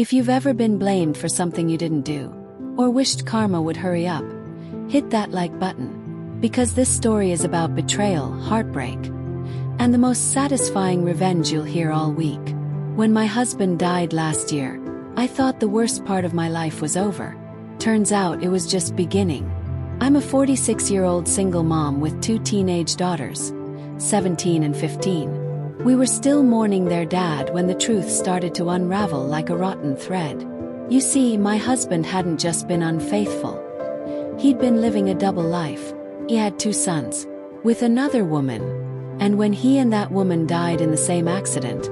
If you've ever been blamed for something you didn't do, or wished karma would hurry up, hit that like button, because this story is about betrayal, heartbreak, and the most satisfying revenge you'll hear all week. When my husband died last year, I thought the worst part of my life was over. Turns out it was just beginning. I'm a 46-year-old single mom with 2 teenage daughters, 17 and 15. We were still mourning their dad when the truth started to unravel like a rotten thread. You see, my husband hadn't just been unfaithful. He'd been living a double life. He had 2 sons, with another woman, and when he and that woman died in the same accident,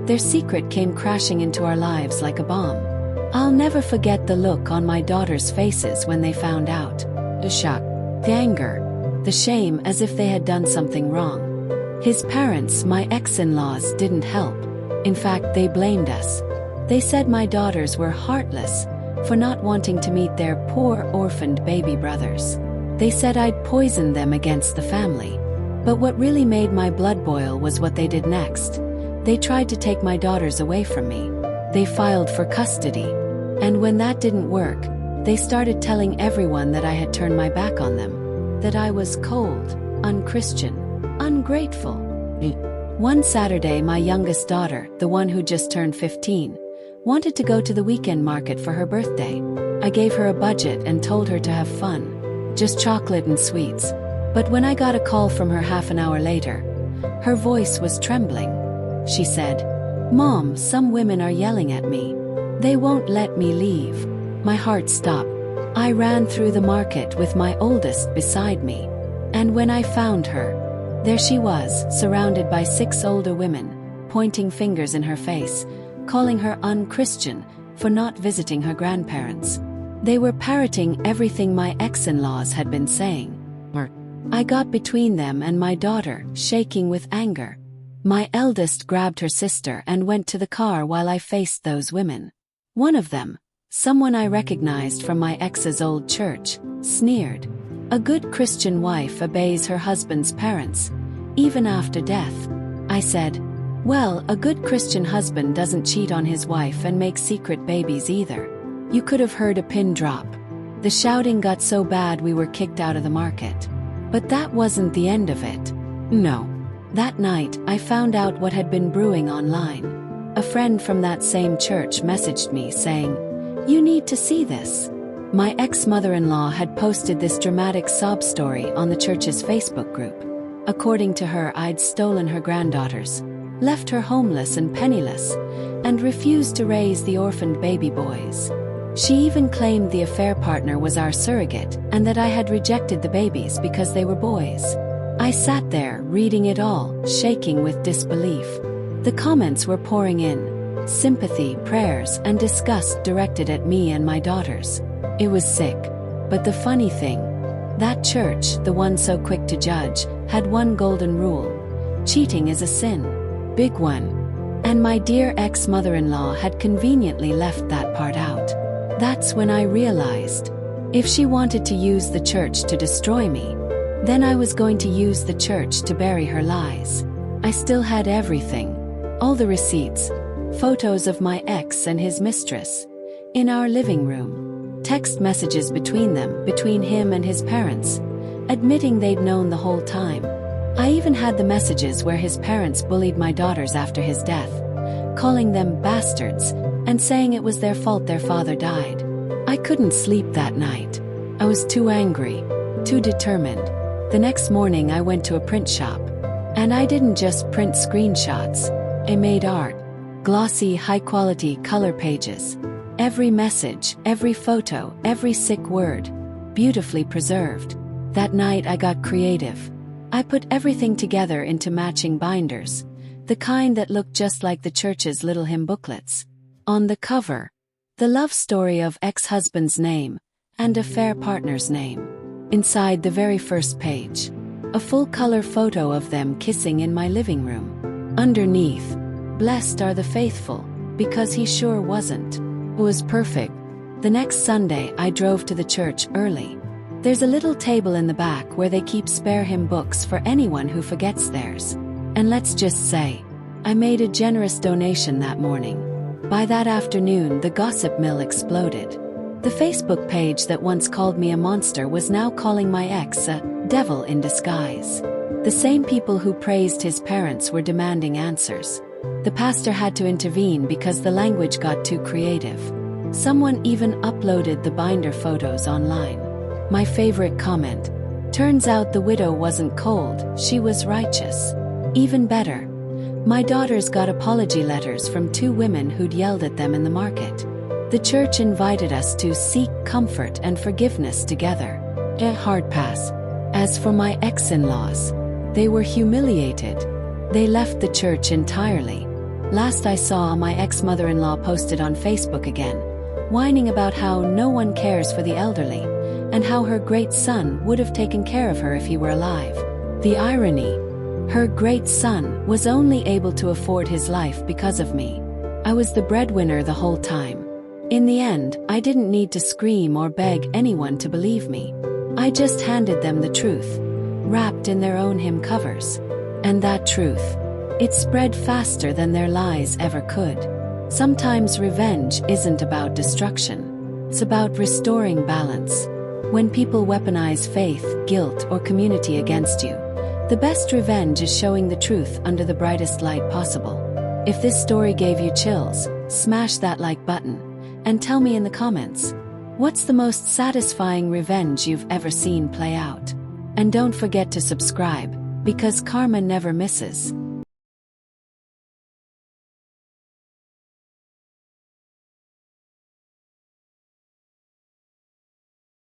their secret came crashing into our lives like a bomb. I'll never forget the look on my daughters' faces when they found out. The shock, the anger, the shame, as if they had done something wrong. His parents, my ex-in-laws, didn't help. In fact, they blamed us. They said my daughters were heartless for not wanting to meet their poor orphaned baby brothers. They said I'd poisoned them against the family. But what really made my blood boil was what they did next. They tried to take my daughters away from me. They filed for custody. And when that didn't work, they started telling everyone that I had turned my back on them, that I was cold, unchristian, ungrateful. One Saturday, my youngest daughter, the one who just turned 15, wanted to go to the weekend market for her birthday. I gave her a budget and told her to have fun, just chocolate and sweets. But when I got a call from her half an hour later, her voice was trembling. She said, "Mom, some women are yelling at me. They won't let me leave." My heart stopped. I ran through the market with my oldest beside me. And when I found her, there she was, surrounded by 6 older women, pointing fingers in her face, calling her unchristian for not visiting her grandparents. They were parroting everything my ex-in-laws had been saying. I got between them and my daughter, shaking with anger. My eldest grabbed her sister and went to the car while I faced those women. One of them, someone I recognized from my ex's old church, sneered. "A good Christian wife obeys her husband's parents, even after death." I said, "Well, a good Christian husband doesn't cheat on his wife and make secret babies either." You could have heard a pin drop. The shouting got so bad we were kicked out of the market. But that wasn't the end of it. No. That night, I found out what had been brewing online. A friend from that same church messaged me saying, "You need to see this." My ex-mother-in-law had posted this dramatic sob story on the church's Facebook group. According to her, I'd stolen her granddaughters, left her homeless and penniless, and refused to raise the orphaned baby boys. She even claimed the affair partner was our surrogate and that I had rejected the babies because they were boys. I sat there, reading it all, shaking with disbelief. The comments were pouring in. Sympathy, prayers, and disgust directed at me and my daughters. It was sick. But the funny thing, that church, the one so quick to judge, had one golden rule. Cheating is a sin. Big one. And my dear ex-mother-in-law had conveniently left that part out. That's when I realized, if she wanted to use the church to destroy me, then I was going to use the church to bury her lies. I still had everything. All the receipts, photos of my ex and his mistress, in our living room, text messages between them, between him and his parents, admitting they'd known the whole time. I even had the messages where his parents bullied my daughters after his death, calling them bastards, and saying it was their fault their father died. I couldn't sleep that night. I was too angry, too determined. The next morning I went to a print shop. And I didn't just print screenshots. I made art. Glossy, high-quality color pages. Every message, every photo, every sick word, beautifully preserved. That night I got creative. I put everything together into matching binders, the kind that looked just like the church's little hymn booklets. On the cover, the love story of ex-husband's name and affair partner's name. Inside the very first page, a full-color photo of them kissing in my living room. Underneath, "Blessed are the faithful, because he sure wasn't." It was perfect. The next Sunday I drove to the church early. There's a little table in the back where they keep spare hymn books for anyone who forgets theirs. And let's just say, I made a generous donation that morning. By that afternoon, the gossip mill exploded. The Facebook page that once called me a monster was now calling my ex a devil in disguise. The same people who praised his parents were demanding answers. The pastor had to intervene because the language got too creative. Someone even uploaded the binder photos online. My favorite comment: "Turns out the widow wasn't cold, she was righteous." Even better, my daughters got apology letters from 2 women who'd yelled at them in the market. The church invited us to seek comfort and forgiveness together. A hard pass. As for my ex-in-laws, they were humiliated. They left the church entirely. Last I saw, my ex-mother-in-law posted on Facebook again, whining about how no one cares for the elderly, and how her great son would have taken care of her if he were alive. The irony: her great son was only able to afford his life because of me. I was the breadwinner the whole time. In the end, I didn't need to scream or beg anyone to believe me. I just handed them the truth, wrapped in their own hymn covers. And that truth, it spread faster than their lies ever could. Sometimes revenge isn't about destruction. It's about restoring balance. When people weaponize faith, guilt, or community against you, the best revenge is showing the truth under the brightest light possible. If this story gave you chills, smash that like button, and tell me in the comments, what's the most satisfying revenge you've ever seen play out? And don't forget to subscribe, because karma never misses.